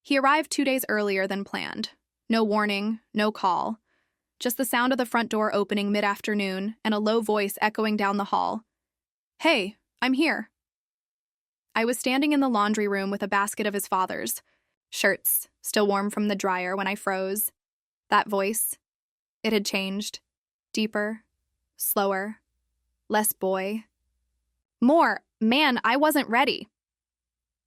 He arrived 2 days earlier than planned. No warning, no call. Just the sound of the front door opening mid-afternoon and a low voice echoing down the hall. "Hey, I'm here." I was standing in the laundry room with a basket of his father's. Shirts, still warm from the dryer when I froze. That voice, it had changed. Deeper, slower, less boy. More, man, I wasn't ready.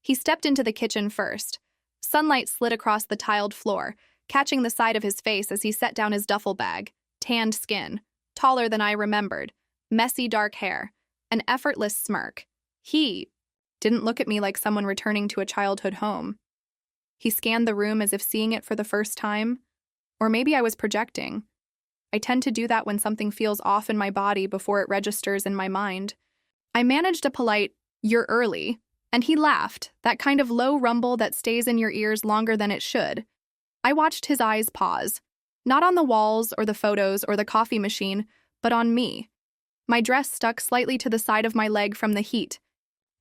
He stepped into the kitchen first. Sunlight slid across the tiled floor, catching the side of his face as he set down his duffel bag. Tanned skin, taller than I remembered, messy dark hair, an effortless smirk. He didn't look at me like someone returning to a childhood home. He scanned the room as if seeing it for the first time. Or maybe I was projecting. I tend to do that when something feels off in my body before it registers in my mind. I managed a polite, "You're early," and he laughed, that kind of low rumble that stays in your ears longer than it should. I watched his eyes pause, not on the walls or the photos or the coffee machine, but on me. My dress stuck slightly to the side of my leg from the heat,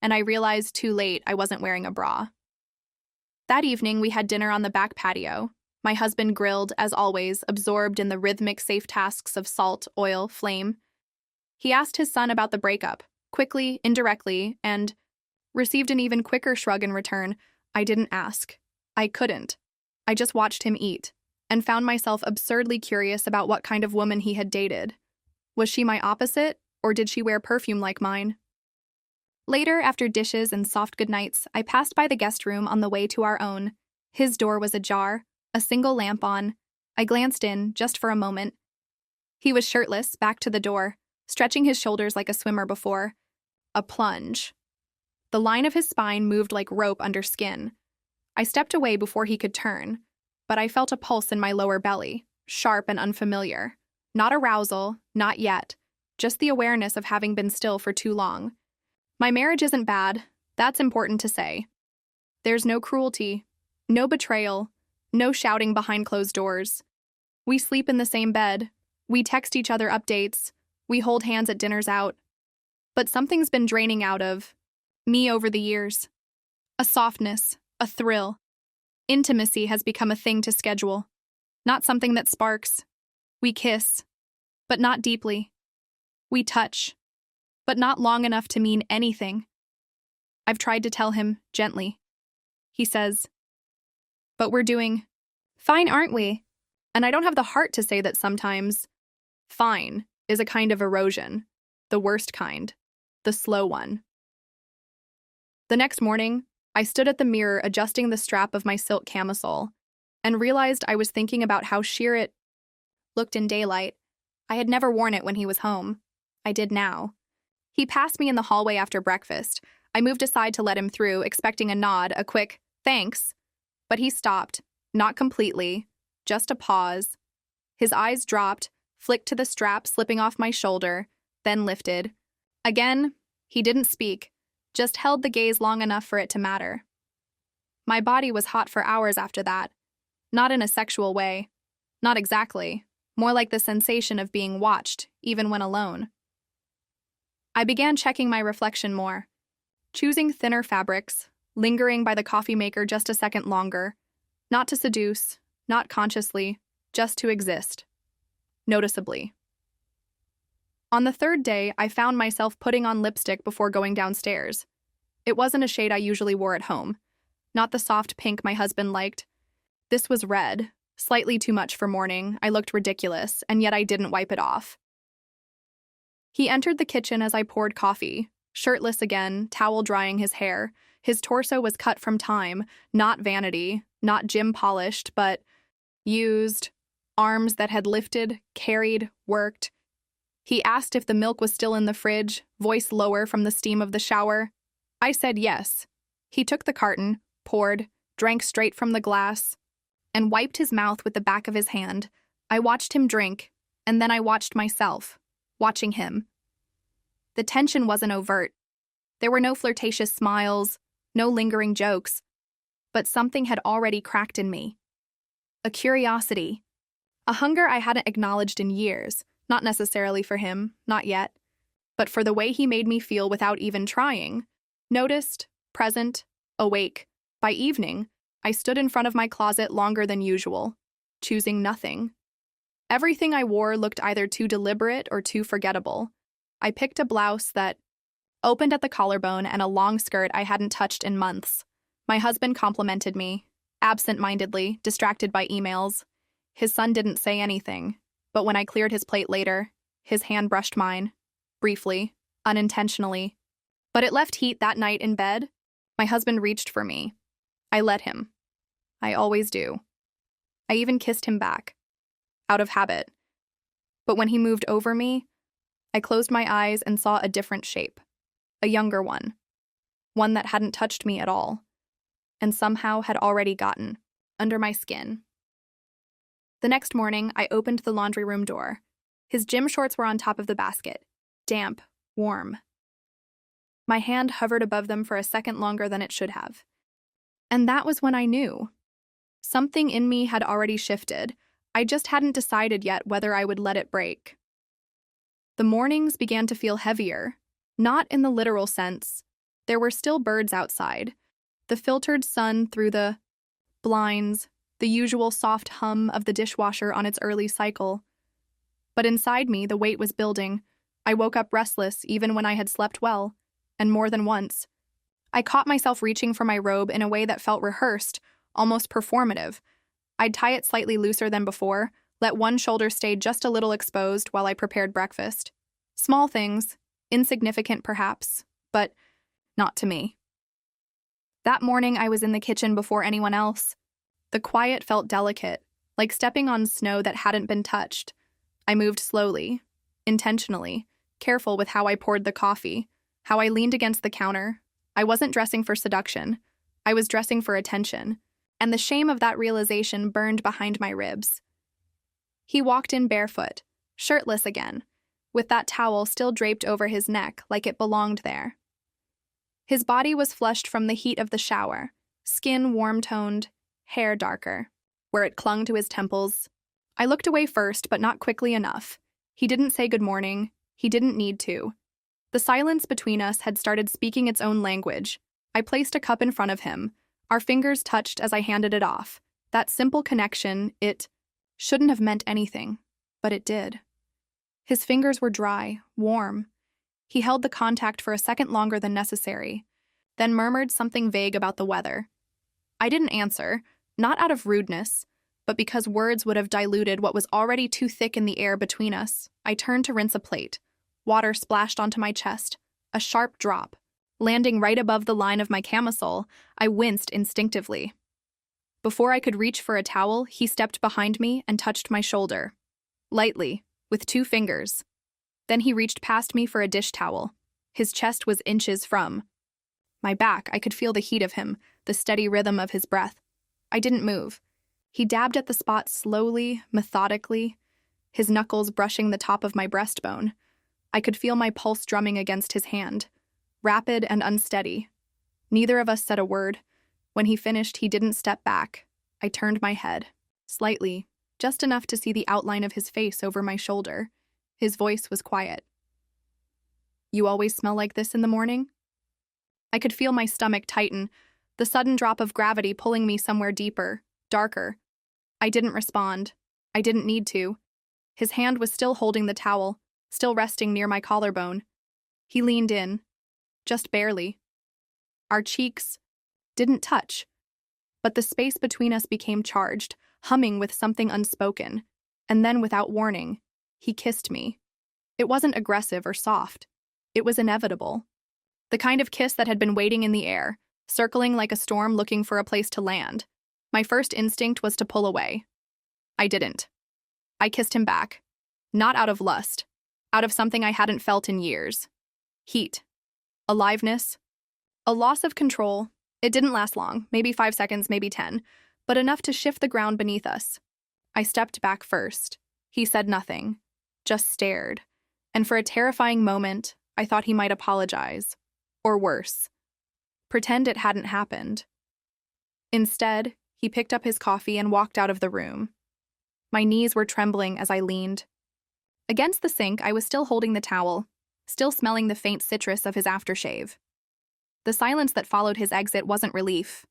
and I realized too late I wasn't wearing a bra. That evening, we had dinner on the back patio. My husband grilled, as always, absorbed in the rhythmic, safe tasks of salt, oil, flame. He asked his son about the breakup, quickly, indirectly, and received an even quicker shrug in return. I didn't ask. I couldn't. I just watched him eat, and found myself absurdly curious about what kind of woman he had dated. Was she my opposite, or did she wear perfume like mine? Later, after dishes and soft goodnights, I passed by the guest room on the way to our own. His door was ajar, a single lamp on. I glanced in, just for a moment. He was shirtless, back to the door, stretching his shoulders like a swimmer before. A plunge. The line of his spine moved like rope under skin. I stepped away before he could turn, but I felt a pulse in my lower belly, sharp and unfamiliar. Not arousal, not yet, just the awareness of having been still for too long. My marriage isn't bad, that's important to say. There's no cruelty, no betrayal, no shouting behind closed doors. We sleep in the same bed, we text each other updates, we hold hands at dinners out. But something's been draining out of me over the years. A softness, a thrill. Intimacy has become a thing to schedule, not something that sparks. We kiss, but not deeply. We touch, but not long enough to mean anything. I've tried to tell him gently. He says, "But we're doing fine, aren't we?" And I don't have the heart to say that sometimes fine is a kind of erosion, the worst kind, the slow one. The next morning, I stood at the mirror adjusting the strap of my silk camisole and realized I was thinking about how sheer it looked in daylight. I had never worn it when he was home. I did now. He passed me in the hallway after breakfast. I moved aside to let him through, expecting a nod, a quick, "Thanks." But he stopped, not completely, just a pause. His eyes dropped, flicked to the strap slipping off my shoulder, then lifted. Again, he didn't speak, just held the gaze long enough for it to matter. My body was hot for hours after that. Not in a sexual way. Not exactly. More like the sensation of being watched, even when alone. I began checking my reflection more, choosing thinner fabrics, lingering by the coffee maker just a second longer, not to seduce, not consciously, just to exist. Noticeably. On the third day, I found myself putting on lipstick before going downstairs. It wasn't a shade I usually wore at home, not the soft pink my husband liked. This was red, slightly too much for morning. I looked ridiculous, and yet I didn't wipe it off. He entered the kitchen as I poured coffee, shirtless again, towel drying his hair. His torso was cut from time, not vanity, not gym polished, but used, arms that had lifted, carried, worked. He asked if the milk was still in the fridge, voice lower from the steam of the shower. I said yes. He took the carton, poured, drank straight from the glass, and wiped his mouth with the back of his hand. I watched him drink, and then I watched myself, watching him. The tension wasn't overt. There were no flirtatious smiles, no lingering jokes, but something had already cracked in me. A curiosity, a hunger I hadn't acknowledged in years, not necessarily for him, not yet, but for the way he made me feel without even trying. Noticed, present, awake. By evening, I stood in front of my closet longer than usual, choosing nothing. Everything I wore looked either too deliberate or too forgettable. I picked a blouse that opened at the collarbone and a long skirt I hadn't touched in months. My husband complimented me, absent-mindedly, distracted by emails. His son didn't say anything, but when I cleared his plate later, his hand brushed mine, briefly, unintentionally. But it left heat that night in bed. My husband reached for me. I let him. I always do. I even kissed him back, out of habit. But when he moved over me, I closed my eyes and saw a different shape, a younger one that hadn't touched me at all, and somehow had already gotten under my skin. The next morning, I opened the laundry room door. His gym shorts were on top of the basket, damp, warm. My hand hovered above them for a second longer than it should have. And that was when I knew. Something in me had already shifted. I just hadn't decided yet whether I would let it break. The mornings began to feel heavier, not in the literal sense. There were still birds outside, the filtered sun through the blinds, the usual soft hum of the dishwasher on its early cycle. But inside me, the weight was building. I woke up restless even when I had slept well, and more than once. I caught myself reaching for my robe in a way that felt rehearsed, almost performative. I'd tie it slightly looser than before, let one shoulder stay just a little exposed while I prepared breakfast. Small things, insignificant perhaps, but not to me. That morning I was in the kitchen before anyone else. The quiet felt delicate, like stepping on snow that hadn't been touched. I moved slowly, intentionally, careful with how I poured the coffee, how I leaned against the counter. I wasn't dressing for seduction. I was dressing for attention, and the shame of that realization burned behind my ribs. He walked in barefoot, shirtless again, with that towel still draped over his neck like it belonged there. His body was flushed from the heat of the shower, skin warm-toned, hair darker, where it clung to his temples. I looked away first, but not quickly enough. He didn't say good morning. He didn't need to. The silence between us had started speaking its own language. I placed a cup in front of him. Our fingers touched as I handed it off. That simple connection, it shouldn't have meant anything, but it did. His fingers were dry, warm. He held the contact for a second longer than necessary, then murmured something vague about the weather. I didn't answer, not out of rudeness, but because words would have diluted what was already too thick in the air between us. I turned to rinse a plate. Water splashed onto my chest, a sharp drop. Landing right above the line of my camisole, I winced instinctively. Before I could reach for a towel, he stepped behind me and touched my shoulder. Lightly, with 2 fingers. Then he reached past me for a dish towel. His chest was inches from my back. I could feel the heat of him, the steady rhythm of his breath. I didn't move. He dabbed at the spot slowly, methodically, his knuckles brushing the top of my breastbone. I could feel my pulse drumming against his hand, rapid and unsteady. Neither of us said a word. When he finished, he didn't step back. I turned my head, slightly, just enough to see the outline of his face over my shoulder. His voice was quiet. "You always smell like this in the morning?" I could feel my stomach tighten, the sudden drop of gravity pulling me somewhere deeper, darker. I didn't respond. I didn't need to. His hand was still holding the towel, still resting near my collarbone. He leaned in, just barely. Our cheeks didn't touch, but the space between us became charged, humming with something unspoken. And then, without warning, he kissed me. It wasn't aggressive or soft. It was inevitable. The kind of kiss that had been waiting in the air, circling like a storm looking for a place to land. My first instinct was to pull away. I didn't. I kissed him back. Not out of lust. Out of something I hadn't felt in years. Heat. Aliveness. A loss of control. It didn't last long, maybe 5 seconds, maybe 10, but enough to shift the ground beneath us. I stepped back first. He said nothing, just stared. And for a terrifying moment, I thought he might apologize. Or worse, pretend it hadn't happened. Instead, he picked up his coffee and walked out of the room. My knees were trembling as I leaned. Against the sink, I was still holding the towel, still smelling the faint citrus of his aftershave. The silence that followed his exit wasn't relief.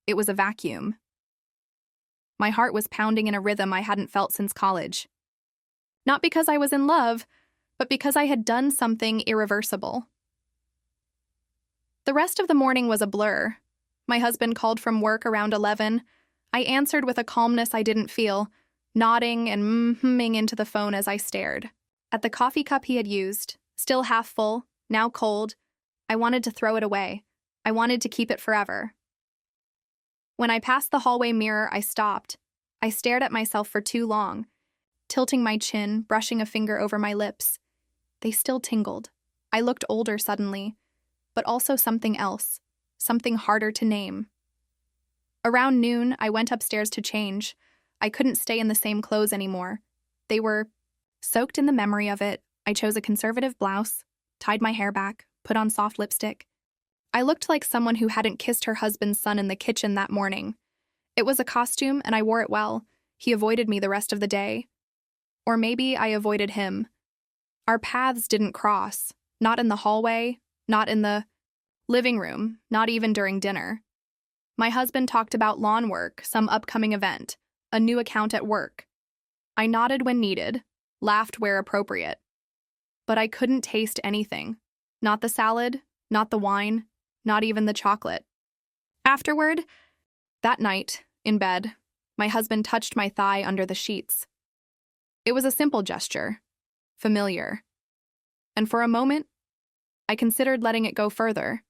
It was a vacuum. My heart was pounding in a rhythm I hadn't felt since college. Not because I was in love, but because I had done something irreversible. The rest of the morning was a blur. My husband called from work around 11. I answered with a calmness I didn't feel, nodding and mmming into the phone as I stared. At the coffee cup he had used, still half full, now cold, I wanted to throw it away. I wanted to keep it forever. When I passed the hallway mirror, I stopped. I stared at myself for too long, tilting my chin, brushing a finger over my lips. They still tingled. I looked older suddenly, but also something else, something harder to name. Around noon, I went upstairs to change. I couldn't stay in the same clothes anymore. They were soaked in the memory of it. I chose a conservative blouse, tied my hair back, put on soft lipstick. I looked like someone who hadn't kissed her husband's son in the kitchen that morning. It was a costume, and I wore it well. He avoided me the rest of the day. Or maybe I avoided him. Our paths didn't cross, not in the hallway, not in the living room, not even during dinner. My husband talked about lawn work, some upcoming event, a new account at work. I nodded when needed, laughed where appropriate. But I couldn't taste anything. Not the salad, not the wine, not even the chocolate. Afterward, that night, in bed, my husband touched my thigh under the sheets. It was a simple gesture, familiar. And for a moment, I considered letting it go further,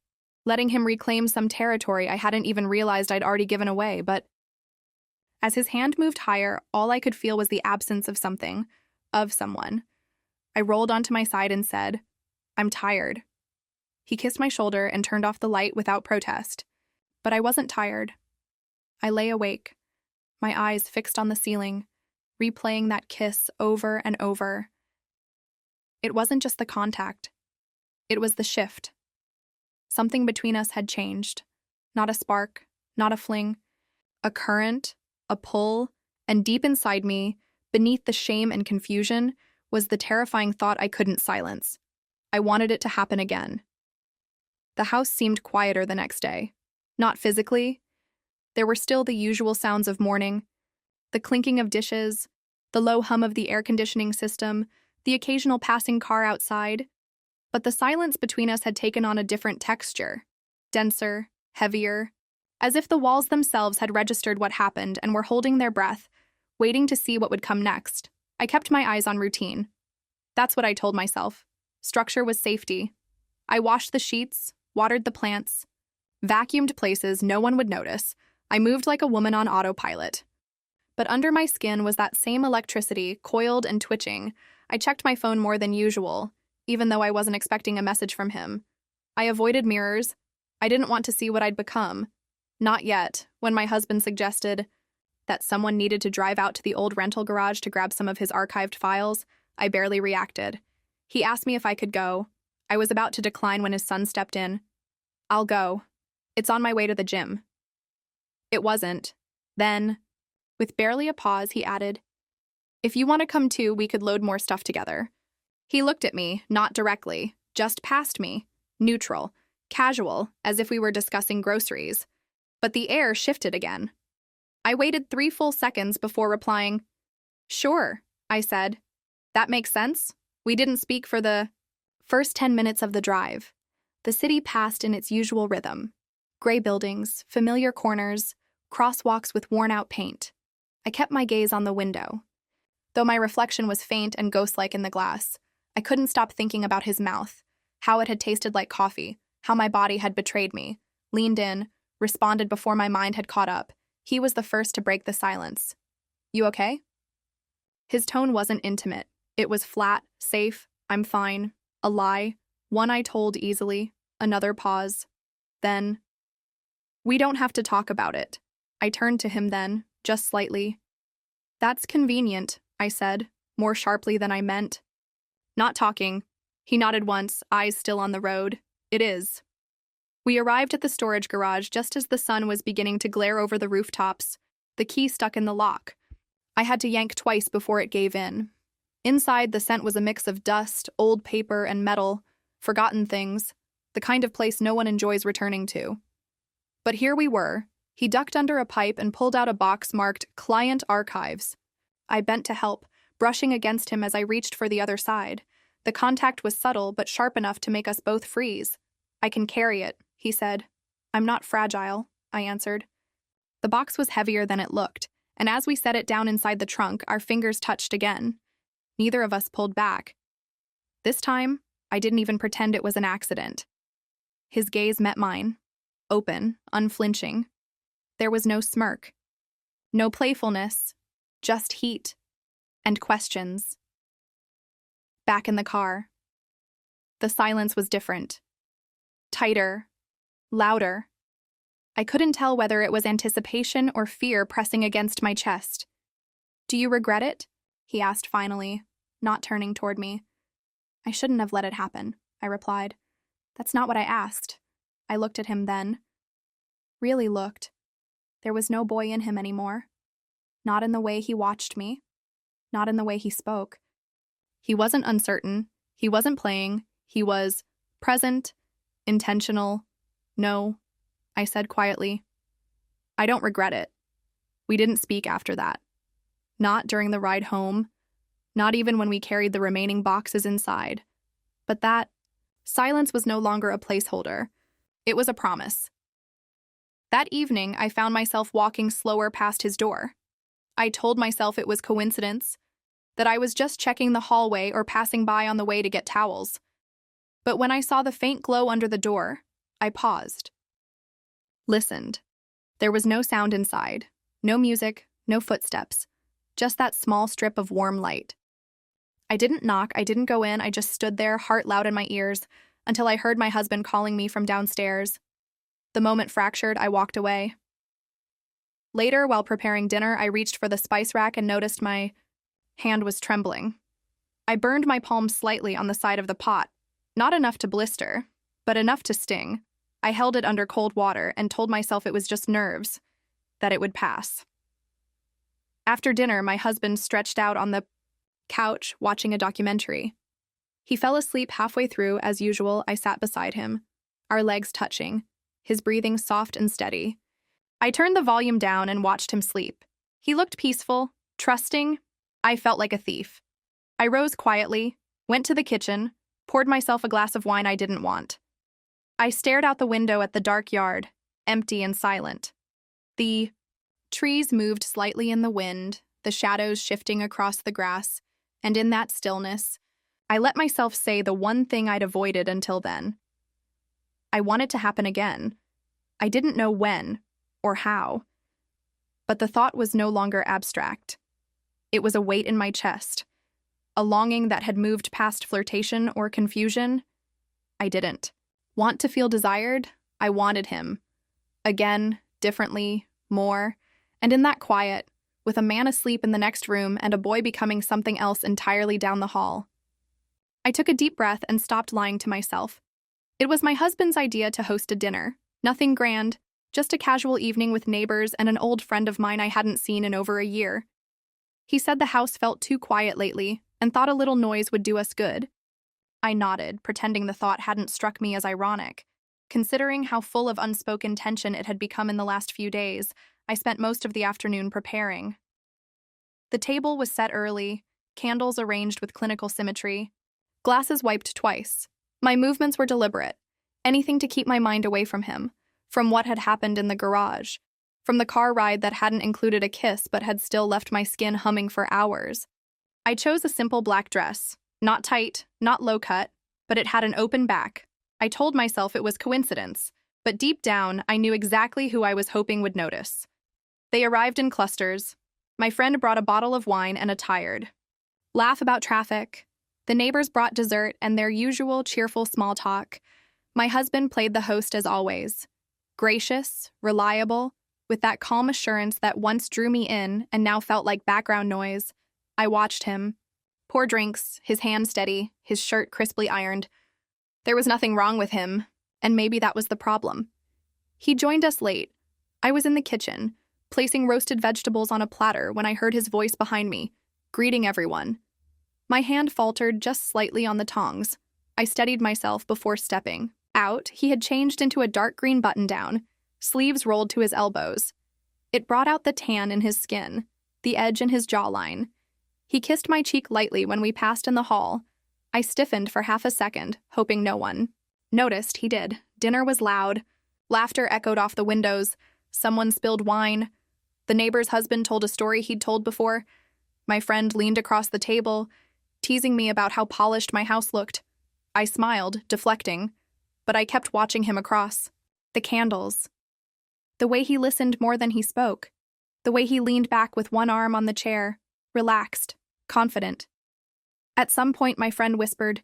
letting him reclaim some territory I hadn't even realized I'd already given away, but as his hand moved higher, all I could feel was the absence of something, of someone. I rolled onto my side and said, "I'm tired." He kissed my shoulder and turned off the light without protest. But I wasn't tired. I lay awake, my eyes fixed on the ceiling, replaying that kiss over and over. It wasn't just the contact. It was the shift. Something between us had changed. Not a spark, not a fling. A current, a pull, and deep inside me, beneath the shame and confusion, was the terrifying thought I couldn't silence. I wanted it to happen again. The house seemed quieter the next day. Not physically. There were still the usual sounds of morning, the clinking of dishes, the low hum of the air conditioning system, the occasional passing car outside. But the silence between us had taken on a different texture, denser, heavier, as if the walls themselves had registered what happened and were holding their breath, waiting to see what would come next. I kept my eyes on routine. That's what I told myself. Structure was safety. I washed the sheets, watered the plants, vacuumed places no one would notice. I moved like a woman on autopilot. But under my skin was that same electricity, coiled and twitching. I checked my phone more than usual, even though I wasn't expecting a message from him. I avoided mirrors. I didn't want to see what I'd become. Not yet, when my husband suggested that someone needed to drive out to the old rental garage to grab some of his archived files. I barely reacted. He asked me if I could go. I was about to decline when his son stepped in. "I'll go. It's on my way to the gym." It wasn't. Then, with barely a pause, he added, "If you want to come too, we could load more stuff together." He looked at me, not directly, just past me, neutral, casual, as if we were discussing groceries. But the air shifted again. I waited 3 full seconds before replying. "Sure," I said. "That makes sense." We didn't speak for the first 10 minutes of the drive. The city passed in its usual rhythm. Gray buildings, familiar corners, crosswalks with worn-out paint. I kept my gaze on the window. Though my reflection was faint and ghost-like in the glass, I couldn't stop thinking about his mouth, how it had tasted like coffee, how my body had betrayed me, leaned in, responded before my mind had caught up. He was the first to break the silence. "You okay?" His tone wasn't intimate. It was flat, safe, "I'm fine," a lie, one I told easily, another pause. Then, "We don't have to talk about it." I turned to him then, just slightly. "That's convenient," I said, more sharply than I meant. "Not talking." He nodded once, eyes still on the road. "It is." We arrived at the storage garage just as the sun was beginning to glare over the rooftops, the key stuck in the lock. I had to yank twice before it gave in. Inside, the scent was a mix of dust, old paper, and metal, forgotten things, the kind of place no one enjoys returning to. But here we were, He ducked under a pipe and pulled out a box marked Client Archives. I bent to help, brushing against him as I reached for the other side. The contact was subtle but sharp enough to make us both freeze. "I can carry it," he said. "I'm not fragile," I answered. The box was heavier than it looked, and as we set it down inside the trunk, our fingers touched again. Neither of us pulled back. This time, I didn't even pretend it was an accident. His gaze met mine, open, unflinching. There was no smirk, no playfulness, just heat and questions. Back in the car. The silence was different. Tighter, louder. I couldn't tell whether it was anticipation or fear pressing against my chest. "Do you regret it?" he asked finally, not turning toward me. "I shouldn't have let it happen," I replied. "That's not what I asked." I looked at him then. Really looked. There was no boy in him anymore. Not in the way he watched me. Not in the way he spoke. He wasn't uncertain. He wasn't playing. He was present, intentional. "No," I said quietly. "I don't regret it." We didn't speak after that. Not during the ride home. Not even when we carried the remaining boxes inside. But that silence was no longer a placeholder. It was a promise. That evening, I found myself walking slower past his door. I told myself it was coincidence, that I was just checking the hallway or passing by on the way to get towels. But when I saw the faint glow under the door, I paused. Listened. There was no sound inside, no music, no footsteps, just that small strip of warm light. I didn't knock, I didn't go in, I just stood there, heart loud in my ears, until I heard my husband calling me from downstairs. The moment fractured, I walked away. Later, while preparing dinner, I reached for the spice rack and noticed my hand was trembling. I burned my palm slightly on the side of the pot, not enough to blister, but enough to sting. I held it under cold water and told myself it was just nerves, that it would pass. After dinner, my husband stretched out on the couch watching a documentary. He fell asleep halfway through. As usual, I sat beside him, our legs touching, his breathing soft and steady. I turned the volume down and watched him sleep. He looked peaceful, trusting. I felt like a thief. I rose quietly, went to the kitchen, poured myself a glass of wine I didn't want. I stared out the window at the dark yard, empty and silent. The trees moved slightly in the wind, the shadows shifting across the grass, and in that stillness, I let myself say the one thing I'd avoided until then. I want it to happen again. I didn't know when or how, but the thought was no longer abstract. It was a weight in my chest, a longing that had moved past flirtation or confusion. I didn't want to feel desired. I wanted him. Again, differently, more, and in that quiet, with a man asleep in the next room and a boy becoming something else entirely down the hall. I took a deep breath and stopped lying to myself. It was my husband's idea to host a dinner. Nothing grand, just a casual evening with neighbors and an old friend of mine I hadn't seen in over a year. He said the house felt too quiet lately and thought a little noise would do us good. I nodded, pretending the thought hadn't struck me as ironic. Considering how full of unspoken tension it had become in the last few days, I spent most of the afternoon preparing. The table was set early, candles arranged with clinical symmetry, glasses wiped twice. My movements were deliberate, anything to keep my mind away from him, from what had happened in the garage, from the car ride that hadn't included a kiss but had still left my skin humming for hours. I chose a simple black dress, not tight, not low-cut, but it had an open back. I told myself it was coincidence, but deep down, I knew exactly who I was hoping would notice. They arrived in clusters. My friend brought a bottle of wine and a tired laugh about traffic. The neighbors brought dessert and their usual cheerful small talk. My husband played the host as always. Gracious, reliable, with that calm assurance that once drew me in and now felt like background noise. I watched him. Pour drinks, his hand steady, his shirt crisply ironed. There was nothing wrong with him, and maybe that was the problem. He joined us late. I was in the kitchen, placing roasted vegetables on a platter when I heard his voice behind me, greeting everyone. My hand faltered just slightly on the tongs. I steadied myself before stepping out. He had changed into a dark green button-down, sleeves rolled to his elbows. It brought out the tan in his skin, the edge in his jawline. He kissed my cheek lightly when we passed in the hall. I stiffened for half a second, hoping no one noticed. He did. Dinner was loud. Laughter echoed off the windows. Someone spilled wine. The neighbor's husband told a story he'd told before. My friend leaned across the table, teasing me about how polished my house looked. I smiled, deflecting, but I kept watching him across. The candles. The way he listened more than he spoke. The way he leaned back with one arm on the chair, relaxed, confident. At some point, my friend whispered,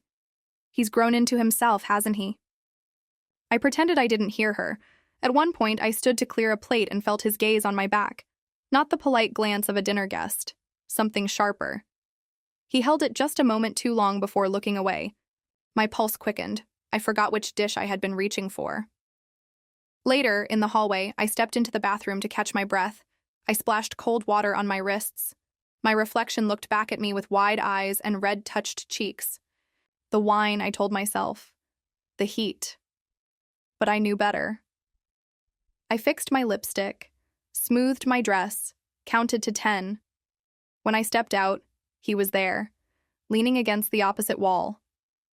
"He's grown into himself, hasn't he?" I pretended I didn't hear her. At one point, I stood to clear a plate and felt his gaze on my back. Not the polite glance of a dinner guest. Something sharper. He held it just a moment too long before looking away. My pulse quickened. I forgot which dish I had been reaching for. Later, in the hallway, I stepped into the bathroom to catch my breath. I splashed cold water on my wrists. My reflection looked back at me with wide eyes and red-touched cheeks. The wine, I told myself. The heat. But I knew better. I fixed my lipstick, smoothed my dress, counted to 10. When I stepped out, he was there, leaning against the opposite wall,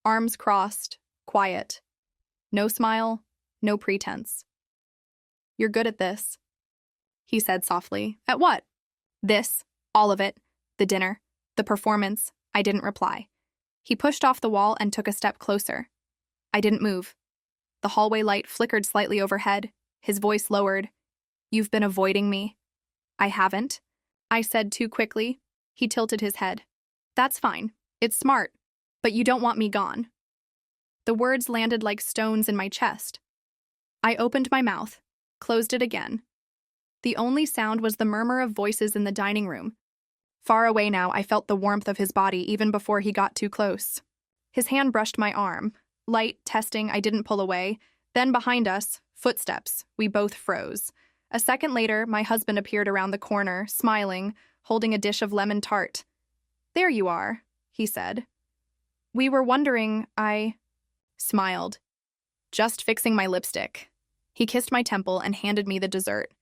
arms crossed, quiet. No smile, no pretense. "You're good at this," he said softly. "At what?" "This, all of it, the dinner, the performance." I didn't reply. He pushed off the wall and took a step closer. I didn't move. The hallway light flickered slightly overhead. His voice lowered. "You've been avoiding me." "I haven't," I said too quickly. He tilted his head. "That's fine. It's smart. But you don't want me gone." The words landed like stones in my chest. I opened my mouth, closed it again. The only sound was the murmur of voices in the dining room. Far away now, I felt the warmth of his body even before he got too close. His hand brushed my arm. Light, testing, I didn't pull away. Then behind us, footsteps. We both froze. A second later, my husband appeared around the corner, smiling, holding a dish of lemon tart. "There you are," he said. "We were wondering," I smiled. "Just fixing my lipstick." He kissed my temple and handed me the dessert.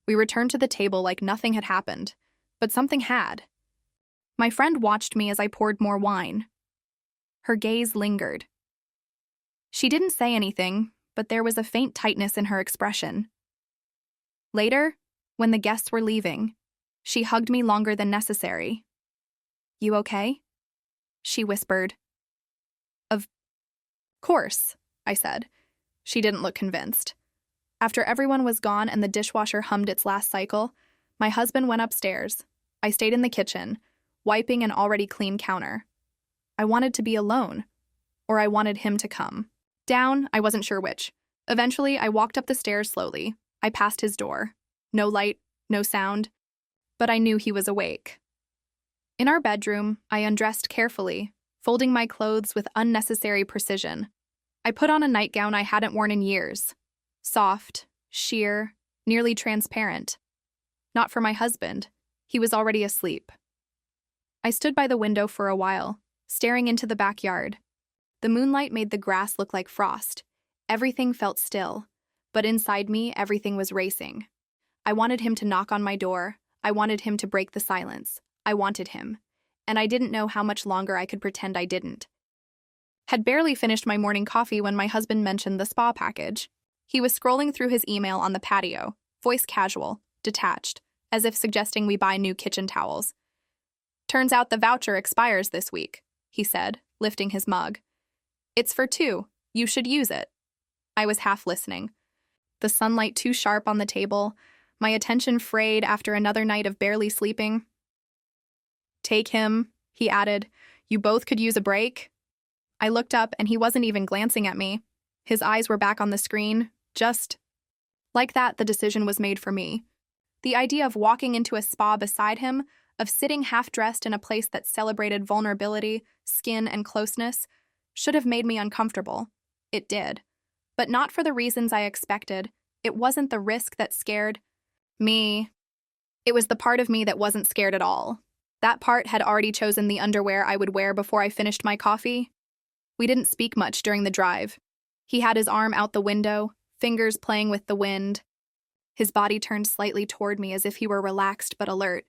We returned to the table like nothing had happened, but something had. My friend watched me as I poured more wine. Her gaze lingered. She didn't say anything, but there was a faint tightness in her expression. Later, when the guests were leaving, she hugged me longer than necessary. "You okay?" she whispered. "Of course," I said. She didn't look convinced. After everyone was gone and the dishwasher hummed its last cycle, my husband went upstairs. I stayed in the kitchen, wiping an already clean counter. I wanted to be alone, or I wanted him to come. Down, I wasn't sure which. Eventually, I walked up the stairs slowly. I passed his door. No light, no sound, but I knew he was awake. In our bedroom, I undressed carefully, folding my clothes with unnecessary precision. I put on a nightgown I hadn't worn in years. Soft, sheer, nearly transparent. Not for my husband. He was already asleep. I stood by the window for a while, staring into the backyard. The moonlight made the grass look like frost. Everything felt still, but inside me, everything was racing. I wanted him to knock on my door. I wanted him to break the silence. I wanted him. And I didn't know how much longer I could pretend I didn't. Had barely finished my morning coffee when my husband mentioned the spa package. He was scrolling through his email on the patio, voice casual, detached, as if suggesting we buy new kitchen towels. "Turns out the voucher expires this week," he said, lifting his mug. "It's for 2. You should use it." I was half listening. The sunlight too sharp on the table, my attention frayed after another night of barely sleeping. "Take him," he added. "You both could use a break." I looked up and he wasn't even glancing at me. His eyes were back on the screen, just like that. The decision was made for me. The idea of walking into a spa beside him, of sitting half-dressed in a place that celebrated vulnerability, skin, and closeness, should have made me uncomfortable. It did. But not for the reasons I expected. It wasn't the risk that scared me. It was the part of me that wasn't scared at all. That part had already chosen the underwear I would wear before I finished my coffee. We didn't speak much during the drive. He had his arm out the window, fingers playing with the wind. His body turned slightly toward me as if he were relaxed but alert.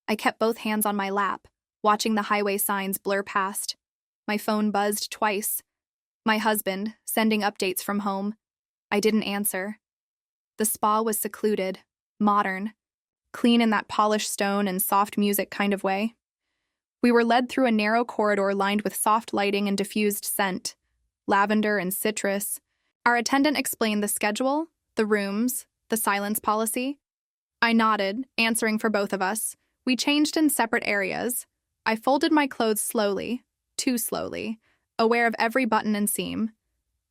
I kept both hands on my lap, watching the highway signs blur past. My phone buzzed twice. My husband, sending updates from home. I didn't answer. The spa was secluded, modern, clean in that polished stone and soft music kind of way. We were led through a narrow corridor lined with soft lighting and diffused scent, lavender and citrus. Our attendant explained the schedule, the rooms, the silence policy. I nodded, answering for both of us. We changed in separate areas. I folded my clothes slowly, too slowly, aware of every button and seam.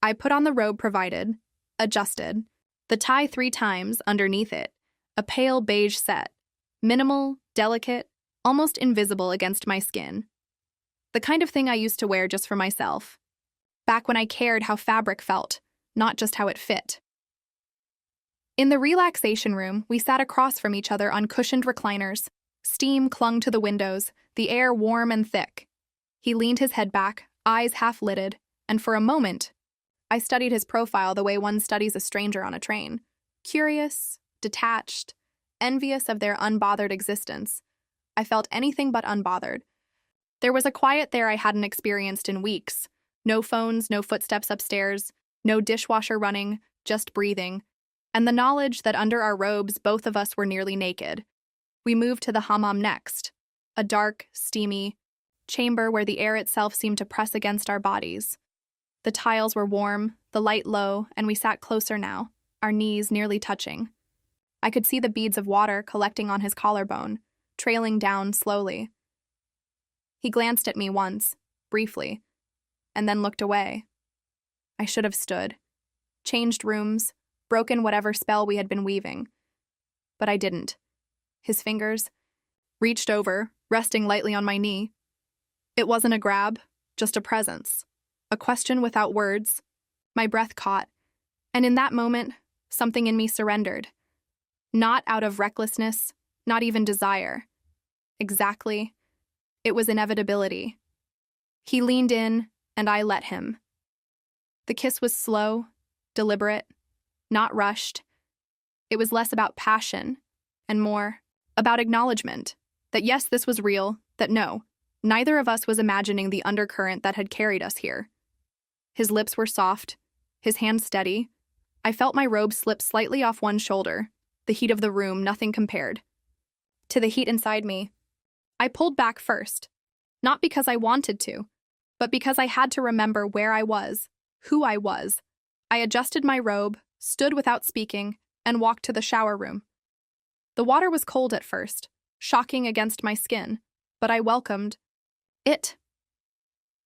I put on the robe provided, adjusted, the tie 3 times underneath it, a pale beige set, minimal, delicate, almost invisible against my skin. The kind of thing I used to wear just for myself. Back when I cared how fabric felt, not just how it fit. In the relaxation room, we sat across from each other on cushioned recliners. Steam clung to the windows, the air warm and thick. He leaned his head back, eyes half-lidded, and for a moment, I studied his profile the way one studies a stranger on a train. Curious, detached, envious of their unbothered existence. I felt anything but unbothered. There was a quiet there I hadn't experienced in weeks. No phones, no footsteps upstairs, no dishwasher running, just breathing, and the knowledge that under our robes both of us were nearly naked. We moved to the hammam next, a dark, steamy chamber where the air itself seemed to press against our bodies. The tiles were warm, the light low, and we sat closer now, our knees nearly touching. I could see the beads of water collecting on his collarbone, trailing down slowly. He glanced at me once, briefly, and then looked away. I should have stood, changed rooms, broken whatever spell we had been weaving. But I didn't. His fingers reached over, resting lightly on my knee. It wasn't a grab, just a presence. A question without words. My breath caught, and in that moment, something in me surrendered. Not out of recklessness, not even desire. Exactly. It was inevitability. He leaned in, and I let him. The kiss was slow, deliberate, not rushed. It was less about passion, and more about acknowledgement, that yes, this was real, that no, neither of us was imagining the undercurrent that had carried us here. His lips were soft, his hand steady. I felt my robe slip slightly off one shoulder, the heat of the room nothing compared to the heat inside me. I pulled back first, not because I wanted to, but because I had to remember where I was, who I was. I adjusted my robe, stood without speaking, and walked to the shower room. The water was cold at first, shocking against my skin, but I welcomed it.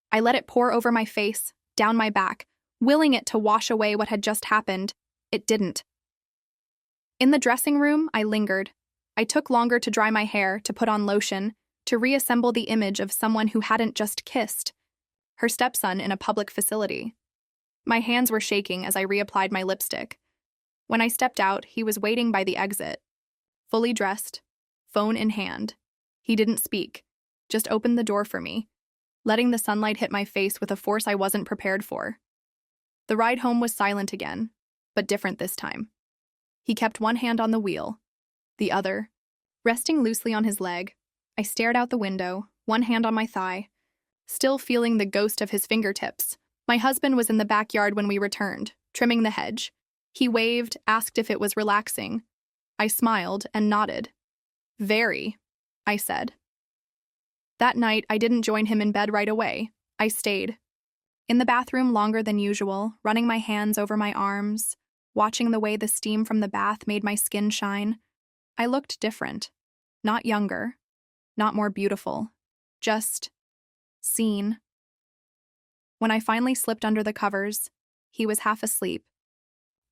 I let it pour over my face, down my back, willing it to wash away what had just happened. It didn't. In the dressing room, I lingered. I took longer to dry my hair, to put on lotion, to reassemble the image of someone who hadn't just kissed her stepson in a public facility. My hands were shaking as I reapplied my lipstick. When I stepped out, he was waiting by the exit. Fully dressed, phone in hand. He didn't speak, just opened the door for me, letting the sunlight hit my face with a force I wasn't prepared for. The ride home was silent again, but different this time. He kept one hand on the wheel, the other resting loosely on his leg. I stared out the window, one hand on my thigh, still feeling the ghost of his fingertips. My husband was in the backyard when we returned, trimming the hedge. He waved, asked if it was relaxing. I smiled and nodded. Very, I said. That night, I didn't join him in bed right away. I stayed. In the bathroom longer than usual, running my hands over my arms, watching the way the steam from the bath made my skin shine. I looked different. Not younger. Not more beautiful. Just seen. When I finally slipped under the covers, he was half asleep.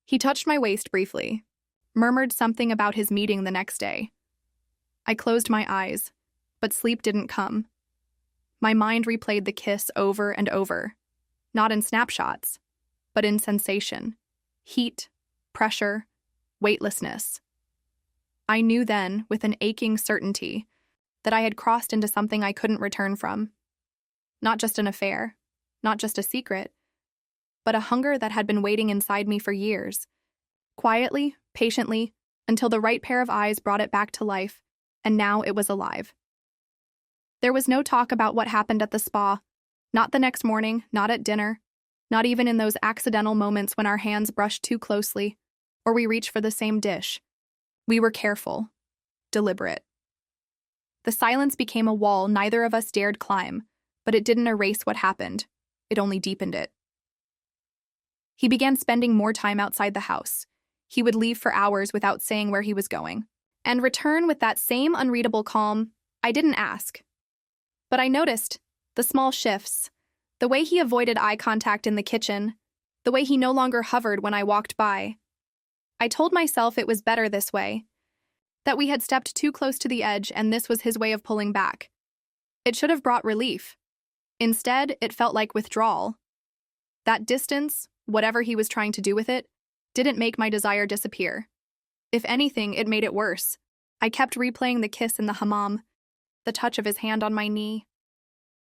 He touched my waist briefly, murmured something about his meeting the next day. I closed my eyes, but sleep didn't come. My mind replayed the kiss over and over, not in snapshots, but in sensation, heat, pressure, weightlessness. I knew then, with an aching certainty, that I had crossed into something I couldn't return from. Not just an affair, not just a secret, but a hunger that had been waiting inside me for years. Quietly, patiently, until the right pair of eyes brought it back to life, and now it was alive. There was no talk about what happened at the spa, not the next morning, not at dinner, not even in those accidental moments when our hands brushed too closely, or we reached for the same dish. We were careful, deliberate. The silence became a wall neither of us dared climb, but it didn't erase what happened. It only deepened it. He began spending more time outside the house. He would leave for hours without saying where he was going, and return with that same unreadable calm. I didn't ask. But I noticed the small shifts, the way he avoided eye contact in the kitchen, the way he no longer hovered when I walked by. I told myself it was better this way, that we had stepped too close to the edge and this was his way of pulling back. It should have brought relief. Instead, it felt like withdrawal. That distance, whatever he was trying to do with it, didn't make my desire disappear. If anything, it made it worse. I kept replaying the kiss in the hammam, the touch of his hand on my knee,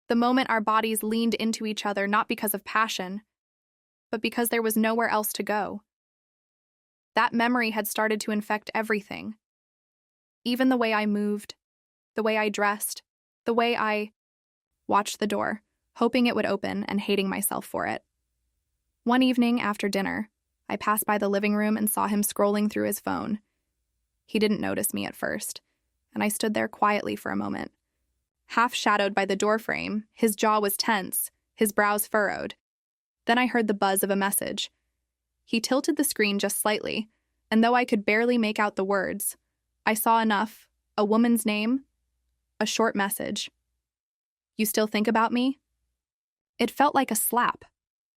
the moment our bodies leaned into each other not because of passion, but because there was nowhere else to go. That memory had started to infect everything. Even the way I moved, the way I dressed, the way I watched the door, hoping it would open and hating myself for it. One evening after dinner, I passed by the living room and saw him scrolling through his phone. He didn't notice me at first, and I stood there quietly for a moment. Half shadowed by the doorframe, his jaw was tense, his brows furrowed. Then I heard the buzz of a message. He tilted the screen just slightly, and though I could barely make out the words, I saw enough: a woman's name, a short message. "You still think about me?" It felt like a slap,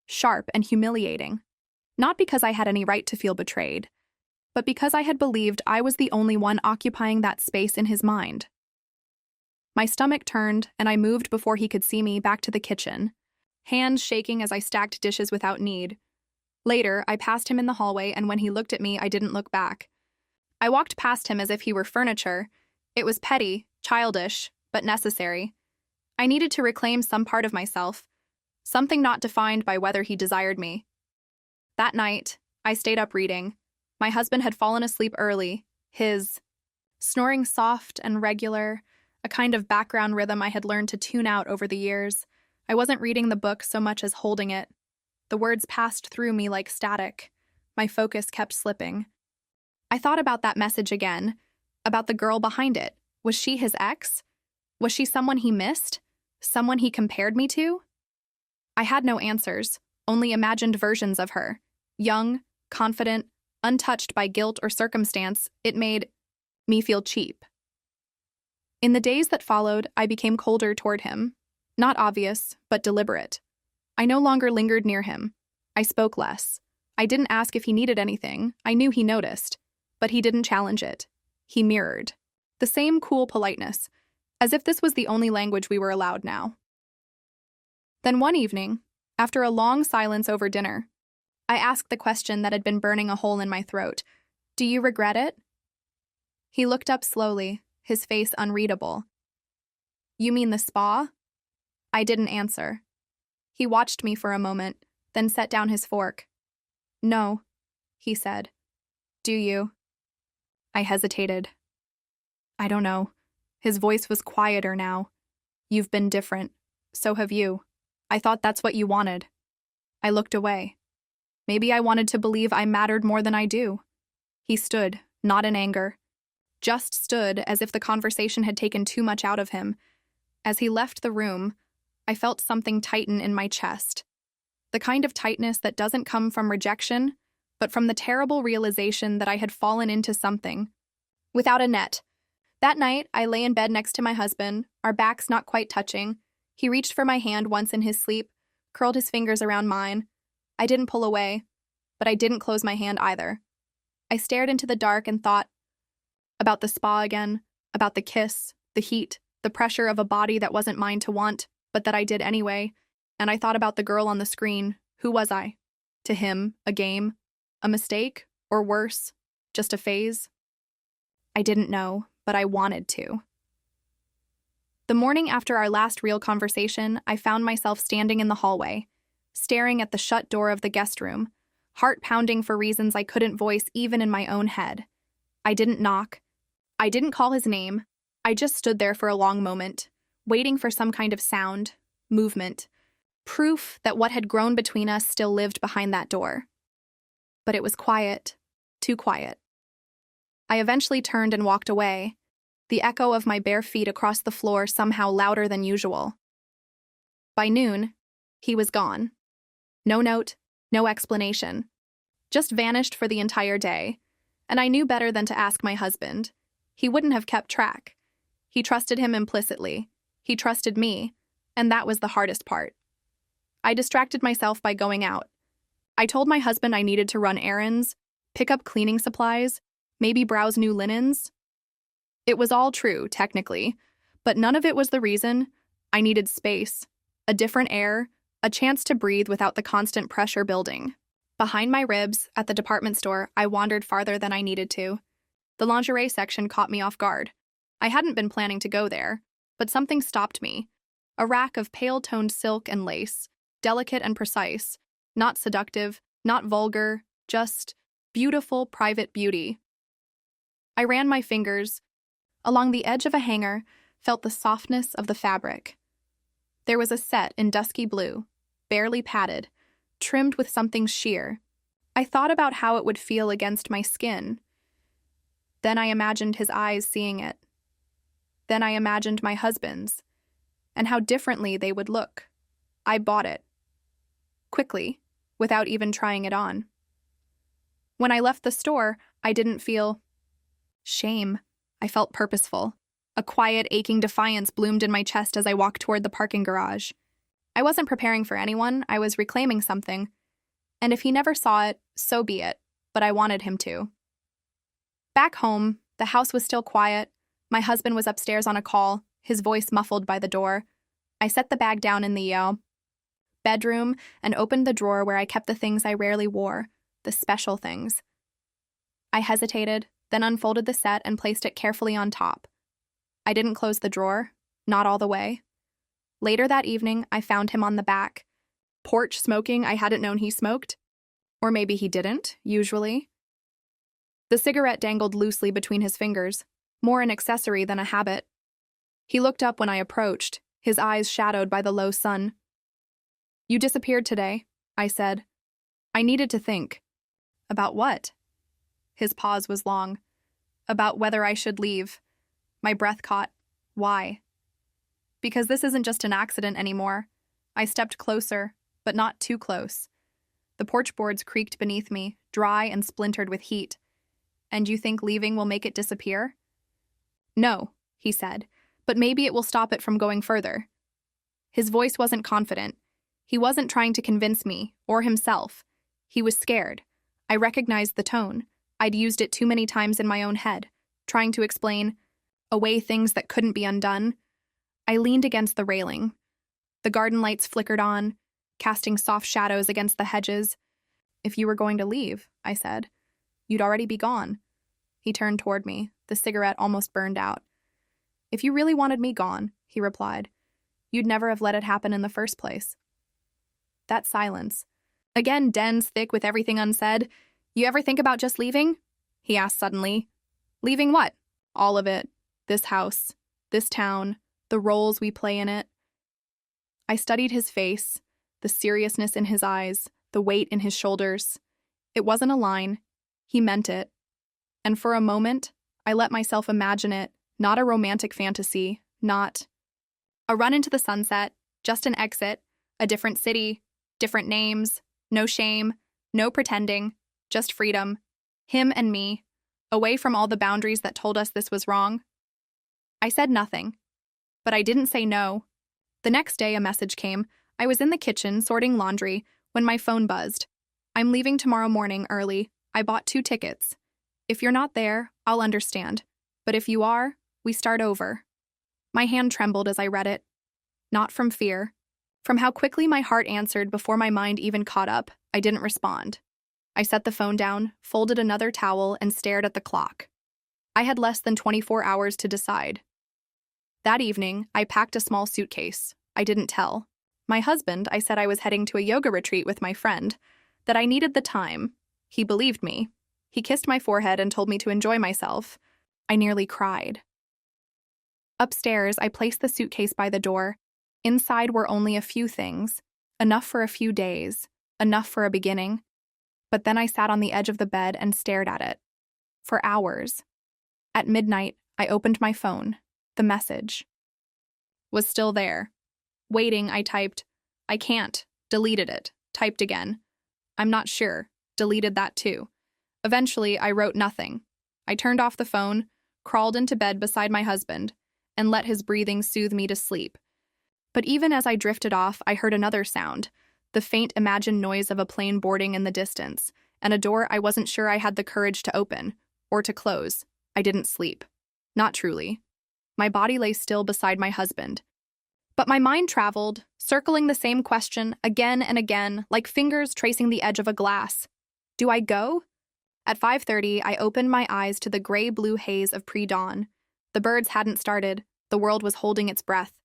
sharp and humiliating. Not because I had any right to feel betrayed, but because I had believed I was the only one occupying that space in his mind. My stomach turned, and I moved before he could see me back to the kitchen, hands shaking as I stacked dishes without need. Later, I passed him in the hallway, and when he looked at me, I didn't look back. I walked past him as if he were furniture. It was petty, childish, but necessary. I needed to reclaim some part of myself, something not defined by whether he desired me. That night, I stayed up reading. My husband had fallen asleep early, his snoring soft and regular, a kind of background rhythm I had learned to tune out over the years. I wasn't reading the book so much as holding it. The words passed through me like static. My focus kept slipping. I thought about that message again, about the girl behind it. Was she his ex? Was she someone he missed? Someone he compared me to? I had no answers, only imagined versions of her. Young, confident, untouched by guilt or circumstance. It made me feel cheap. In the days that followed, I became colder toward him. Not obvious, but deliberate. I no longer lingered near him. I spoke less. I didn't ask if he needed anything. I knew he noticed. But he didn't challenge it. He mirrored. The same cool politeness, as if this was the only language we were allowed now. Then one evening, after a long silence over dinner, I asked the question that had been burning a hole in my throat. "Do you regret it?" He looked up slowly, his face unreadable. "You mean the spa?" I didn't answer. He watched me for a moment, then set down his fork. "No," he said. "Do you?" I hesitated. "I don't know." His voice was quieter now. "You've been different. So have you. I thought that's what you wanted." I looked away. Maybe I wanted to believe I mattered more than I do. He stood, not in anger. Just stood, as if the conversation had taken too much out of him. As he left the room, I felt something tighten in my chest. The kind of tightness that doesn't come from rejection, but from the terrible realization that I had fallen into something without a net. That night, I lay in bed next to my husband, our backs not quite touching. He reached for my hand once in his sleep, curled his fingers around mine. I didn't pull away, but I didn't close my hand either. I stared into the dark and thought about the spa again, about the kiss, the heat, the pressure of a body that wasn't mine to want, but that I did anyway. And I thought about the girl on the screen. Who was I? To him, a game? A mistake? Or worse, just a phase? I didn't know, but I wanted to. The morning after our last real conversation, I found myself standing in the hallway, staring at the shut door of the guest room, heart pounding for reasons I couldn't voice even in my own head. I didn't knock. I didn't call his name. I just stood there for a long moment, waiting for some kind of sound, movement, proof that what had grown between us still lived behind that door. But it was quiet, too quiet. I eventually turned and walked away, the echo of my bare feet across the floor somehow louder than usual. By noon, he was gone. No note, no explanation. Just vanished for the entire day, and I knew better than to ask my husband. He wouldn't have kept track. He trusted him implicitly. He trusted me, and that was the hardest part. I distracted myself by going out. I told my husband I needed to run errands, pick up cleaning supplies, maybe browse new linens. It was all true, technically, but none of it was the reason. I needed space, a different air, a chance to breathe without the constant pressure building. Behind my ribs, at the department store, I wandered farther than I needed to. The lingerie section caught me off guard. I hadn't been planning to go there, but something stopped me. A rack of pale-toned silk and lace, delicate and precise, not seductive, not vulgar, just beautiful private beauty. I ran my fingers along the edge of a hanger, felt the softness of the fabric. There was a set in dusky blue, barely padded, trimmed with something sheer. I thought about how it would feel against my skin. Then I imagined his eyes seeing it. Then I imagined my husband's, and how differently they would look. I bought it. Quickly, without even trying it on. When I left the store, I didn't feel shame. I felt purposeful. A quiet, aching defiance bloomed in my chest as I walked toward the parking garage. I wasn't preparing for anyone, I was reclaiming something. And if he never saw it, so be it, but I wanted him to. Back home, the house was still quiet. My husband was upstairs on a call, his voice muffled by the door. I set the bag down in the bedroom and opened the drawer where I kept the things I rarely wore, the special things. I hesitated, then unfolded the set and placed it carefully on top. I didn't close the drawer, not all the way. Later that evening, I found him on the back porch smoking. I hadn't known he smoked. Or maybe he didn't, usually. The cigarette dangled loosely between his fingers, more an accessory than a habit. He looked up when I approached, his eyes shadowed by the low sun. "You disappeared today," I said. I needed to think. About what? His pause was long. About whether I should leave. My breath caught. Why? Because this isn't just an accident anymore. I stepped closer, but not too close. The porch boards creaked beneath me, dry and splintered with heat. "And you think leaving will make it disappear?" "No," he said, "but maybe it will stop it from going further." His voice wasn't confident. He wasn't trying to convince me, or himself. He was scared. I recognized the tone. I'd used it too many times in my own head, trying to explain away things that couldn't be undone. I leaned against the railing. The garden lights flickered on, casting soft shadows against the hedges. "If you were going to leave," I said, "you'd already be gone." He turned toward me, the cigarette almost burned out. "If you really wanted me gone," he replied, "you'd never have let it happen in the first place." That silence, again dense, thick with everything unsaid. "You ever think about just leaving?" he asked suddenly. "Leaving what?" "All of it. This house, this town, the roles we play in it." I studied his face, the seriousness in his eyes, the weight in his shoulders. It wasn't a line. He meant it. And for a moment, I let myself imagine it, not a romantic fantasy, not a run into the sunset, just an exit, a different city, different names, no shame, no pretending, just freedom, him and me, away from all the boundaries that told us this was wrong. I said nothing, but I didn't say no. The next day, a message came. I was in the kitchen sorting laundry when my phone buzzed. "I'm leaving tomorrow morning early. I bought 2 tickets. If you're not there, I'll understand. But if you are, we start over." My hand trembled as I read it. Not from fear. From how quickly my heart answered before my mind even caught up, I didn't respond. I set the phone down, folded another towel, and stared at the clock. I had less than 24 hours to decide. That evening, I packed a small suitcase. I didn't tell. My husband, I said I was heading to a yoga retreat with my friend, that I needed the time. He believed me. He kissed my forehead and told me to enjoy myself. I nearly cried. Upstairs, I placed the suitcase by the door. Inside were only a few things, enough for a few days, enough for a beginning. But then I sat on the edge of the bed and stared at it. For hours. At midnight, I opened my phone. The message was still there. Waiting, I typed, "I can't," deleted it, typed again. "I'm not sure," deleted that too. Eventually, I wrote nothing. I turned off the phone, crawled into bed beside my husband, and let his breathing soothe me to sleep. But even as I drifted off, I heard another sound, the faint imagined noise of a plane boarding in the distance, and a door I wasn't sure I had the courage to open, or to close. I didn't sleep. Not truly. My body lay still beside my husband. But my mind traveled, circling the same question again and again, like fingers tracing the edge of a glass. Do I go? At 5:30, I opened my eyes to the gray-blue haze of pre-dawn. The birds hadn't started. The world was holding its breath.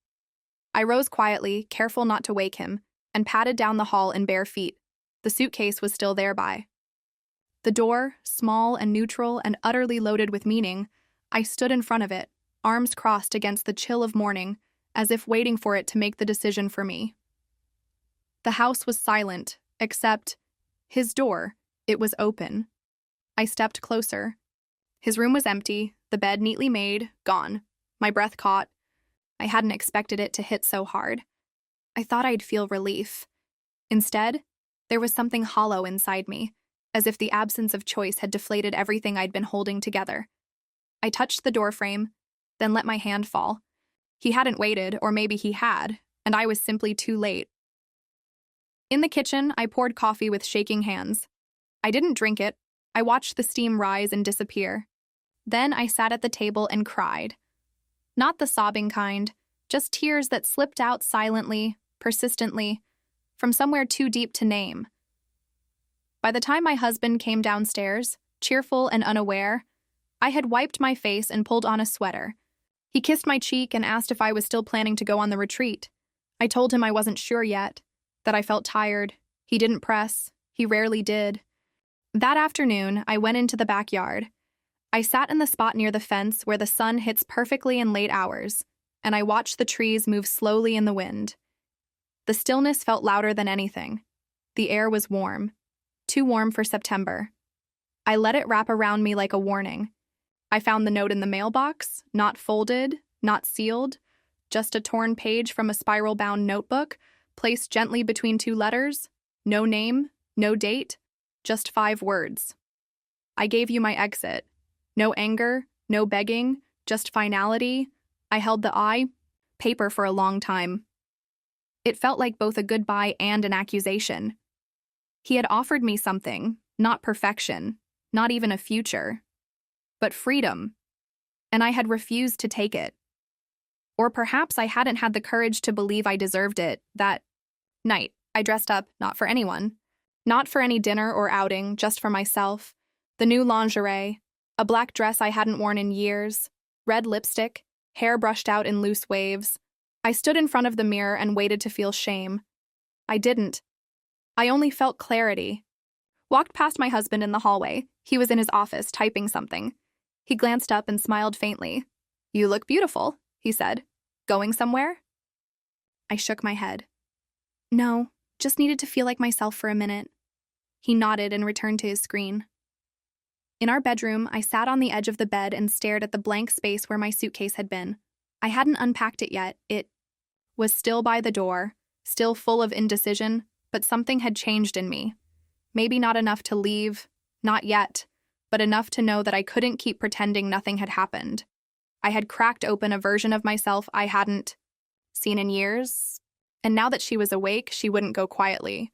I rose quietly, careful not to wake him, and padded down the hall in bare feet. The suitcase was still thereby. The door, small and neutral and utterly loaded with meaning, I stood in front of it, arms crossed against the chill of morning, as if waiting for it to make the decision for me. The house was silent, except his door. It was open. I stepped closer. His room was empty, the bed neatly made, gone. My breath caught. I hadn't expected it to hit so hard. I thought I'd feel relief. Instead, there was something hollow inside me, as if the absence of choice had deflated everything I'd been holding together. I touched the doorframe, then let my hand fall. He hadn't waited, or maybe he had, and I was simply too late. In the kitchen, I poured coffee with shaking hands. I didn't drink it. I watched the steam rise and disappear. Then I sat at the table and cried. Not the sobbing kind, just tears that slipped out silently, persistently, from somewhere too deep to name. By the time my husband came downstairs, cheerful and unaware, I had wiped my face and pulled on a sweater. He kissed my cheek and asked if I was still planning to go on the retreat. I told him I wasn't sure yet, that I felt tired. He didn't press. He rarely did. That afternoon, I went into the backyard. I sat in the spot near the fence where the sun hits perfectly in late hours, and I watched the trees move slowly in the wind. The stillness felt louder than anything. The air was warm, too warm for September. I let it wrap around me like a warning. I found the note in the mailbox, not folded, not sealed, just a torn page from a spiral-bound notebook, placed gently between two letters. No name, no date, just 5 words. I gave you my exit. No anger, no begging, just finality. I held the paper for a long time. It felt like both a goodbye and an accusation. He had offered me something, not perfection, not even a future, but freedom, and I had refused to take it. Or perhaps I hadn't had the courage to believe I deserved it. That night, I dressed up, not for anyone, not for any dinner or outing, just for myself. The new lingerie, a black dress I hadn't worn in years, red lipstick, hair brushed out in loose waves. I stood in front of the mirror and waited to feel shame. I didn't. I only felt clarity. Walked past my husband in the hallway. He was in his office, typing something. He glanced up and smiled faintly. "You look beautiful," he said. "Going somewhere?" I shook my head. "No, just needed to feel like myself for a minute." He nodded and returned to his screen. In our bedroom, I sat on the edge of the bed and stared at the blank space where my suitcase had been. I hadn't unpacked it yet. It was still by the door, still full of indecision, but something had changed in me. Maybe not enough to leave, not yet, but enough to know that I couldn't keep pretending nothing had happened. I had cracked open a version of myself I hadn't seen in years, and now that she was awake, she wouldn't go quietly.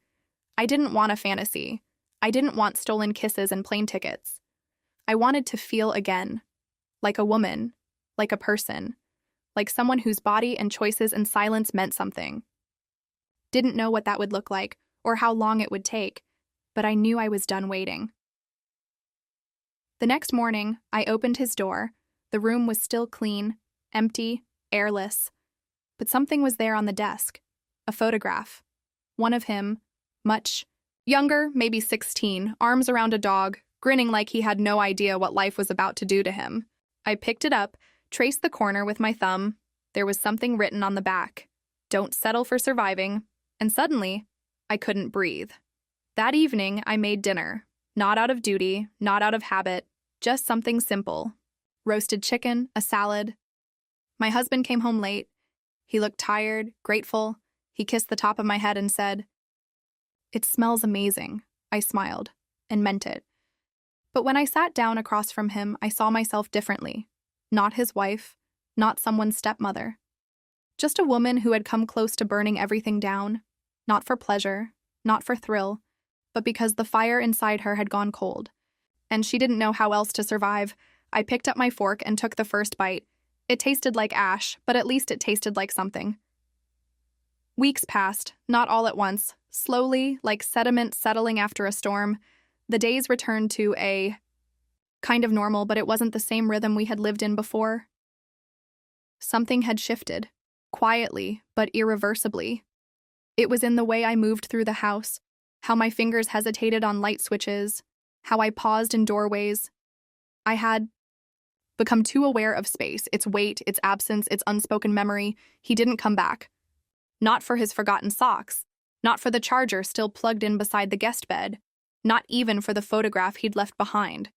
I didn't want a fantasy. I didn't want stolen kisses and plane tickets. I wanted to feel again, like a woman, like a person, like someone whose body and choices and silence meant something. Didn't know what that would look like or how long it would take, but I knew I was done waiting. The next morning, I opened his door. The room was still clean, empty, airless, but something was there on the desk. A photograph. One of him, much younger, maybe 16, arms around a dog, grinning like he had no idea what life was about to do to him. I picked it up, traced the corner with my thumb. There was something written on the back. Don't settle for surviving. And suddenly, I couldn't breathe. That evening, I made dinner. Not out of duty, not out of habit, just something simple. Roasted chicken, a salad. My husband came home late. He looked tired, grateful. He kissed the top of my head and said, "It smells amazing." I smiled, and meant it. But when I sat down across from him, I saw myself differently. Not his wife, not someone's stepmother. Just a woman who had come close to burning everything down, not for pleasure, not for thrill, but because the fire inside her had gone cold. And she didn't know how else to survive. I picked up my fork and took the first bite. It tasted like ash, but at least it tasted like something. Weeks passed, not all at once. Slowly, like sediment settling after a storm, the days returned to a kind of normal, but it wasn't the same rhythm we had lived in before. Something had shifted, quietly, but irreversibly. It was in the way I moved through the house, how my fingers hesitated on light switches, how I paused in doorways. I had become too aware of space, its weight, its absence, its unspoken memory. He didn't come back. Not for his forgotten socks, not for the charger still plugged in beside the guest bed, not even for the photograph he'd left behind.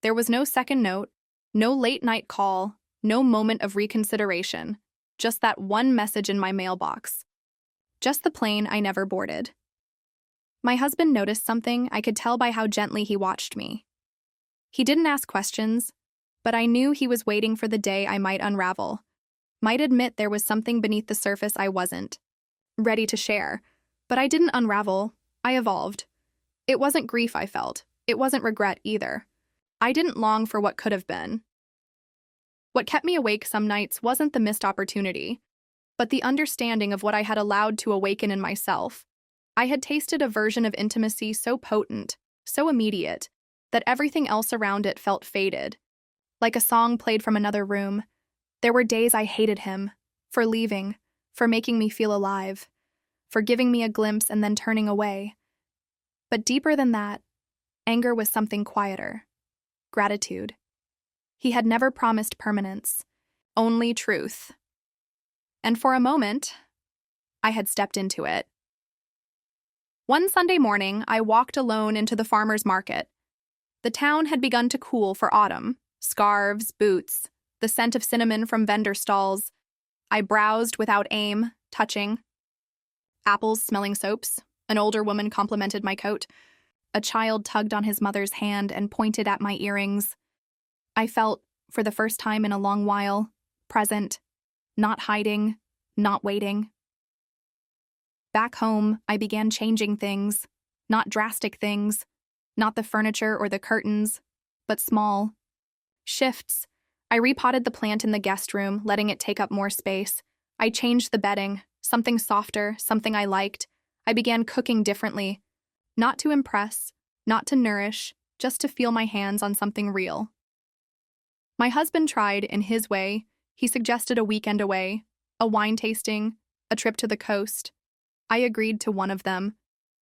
There was no second note, no late-night call, no moment of reconsideration, just that one message in my mailbox. Just the plane I never boarded. My husband noticed something. I could tell by how gently he watched me. He didn't ask questions, but I knew he was waiting for the day I might unravel, might admit there was something beneath the surface I wasn't ready to share. But I didn't unravel. I evolved. It wasn't grief I felt. It wasn't regret either. I didn't long for what could have been. What kept me awake some nights wasn't the missed opportunity, but the understanding of what I had allowed to awaken in myself. I had tasted a version of intimacy so potent, so immediate, that everything else around it felt faded. Like a song played from another room. There were days I hated him, for leaving, for making me feel alive, for giving me a glimpse and then turning away. But deeper than that, anger was something quieter. Gratitude. He had never promised permanence, only truth. And for a moment, I had stepped into it. One Sunday morning, I walked alone into the farmer's market. The town had begun to cool for autumn. Scarves, boots, the scent of cinnamon from vendor stalls. I browsed without aim, touching. Apples smelling soaps. An older woman complimented my coat. A child tugged on his mother's hand and pointed at my earrings. I felt, for the first time in a long while, present, not hiding, not waiting. Back home, I began changing things, not drastic things, not the furniture or the curtains, but small shifts. I repotted the plant in the guest room, letting it take up more space. I changed the bedding, something softer, something I liked. I began cooking differently, not to impress, not to nourish, just to feel my hands on something real. My husband tried, in his way. He suggested a weekend away, a wine tasting, a trip to the coast. I agreed to one of them,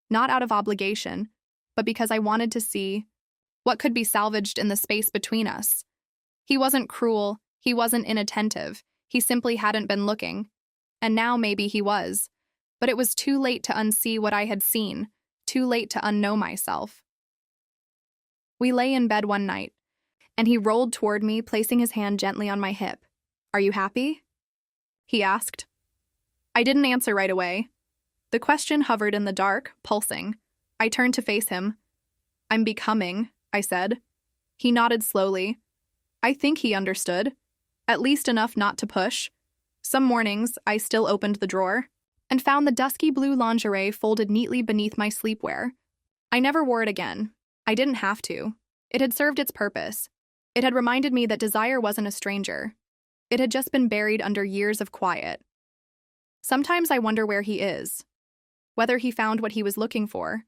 not out of obligation, but because I wanted to see what could be salvaged in the space between us. He wasn't cruel, he wasn't inattentive, he simply hadn't been looking. And now maybe he was. But it was too late to unsee what I had seen, too late to unknow myself. We lay in bed one night, and he rolled toward me, placing his hand gently on my hip. "Are you happy?" he asked. I didn't answer right away. The question hovered in the dark, pulsing. I turned to face him. "I'm becoming," I said. He nodded slowly. I think he understood, at least enough not to push. Some mornings, I still opened the drawer and found the dusky blue lingerie folded neatly beneath my sleepwear. I never wore it again. I didn't have to. It had served its purpose. It had reminded me that desire wasn't a stranger. It had just been buried under years of quiet. Sometimes I wonder where he is. Whether he found what he was looking for.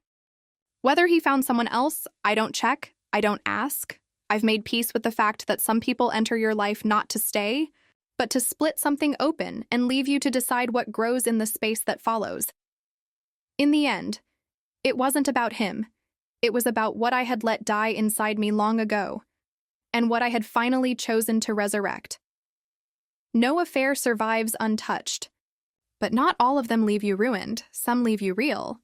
Whether he found someone else, I don't check, I don't ask. I've made peace with the fact that some people enter your life not to stay, but to split something open and leave you to decide what grows in the space that follows. In the end, it wasn't about him. It was about what I had let die inside me long ago, and what I had finally chosen to resurrect. No affair survives untouched. But not all of them leave you ruined, some leave you real.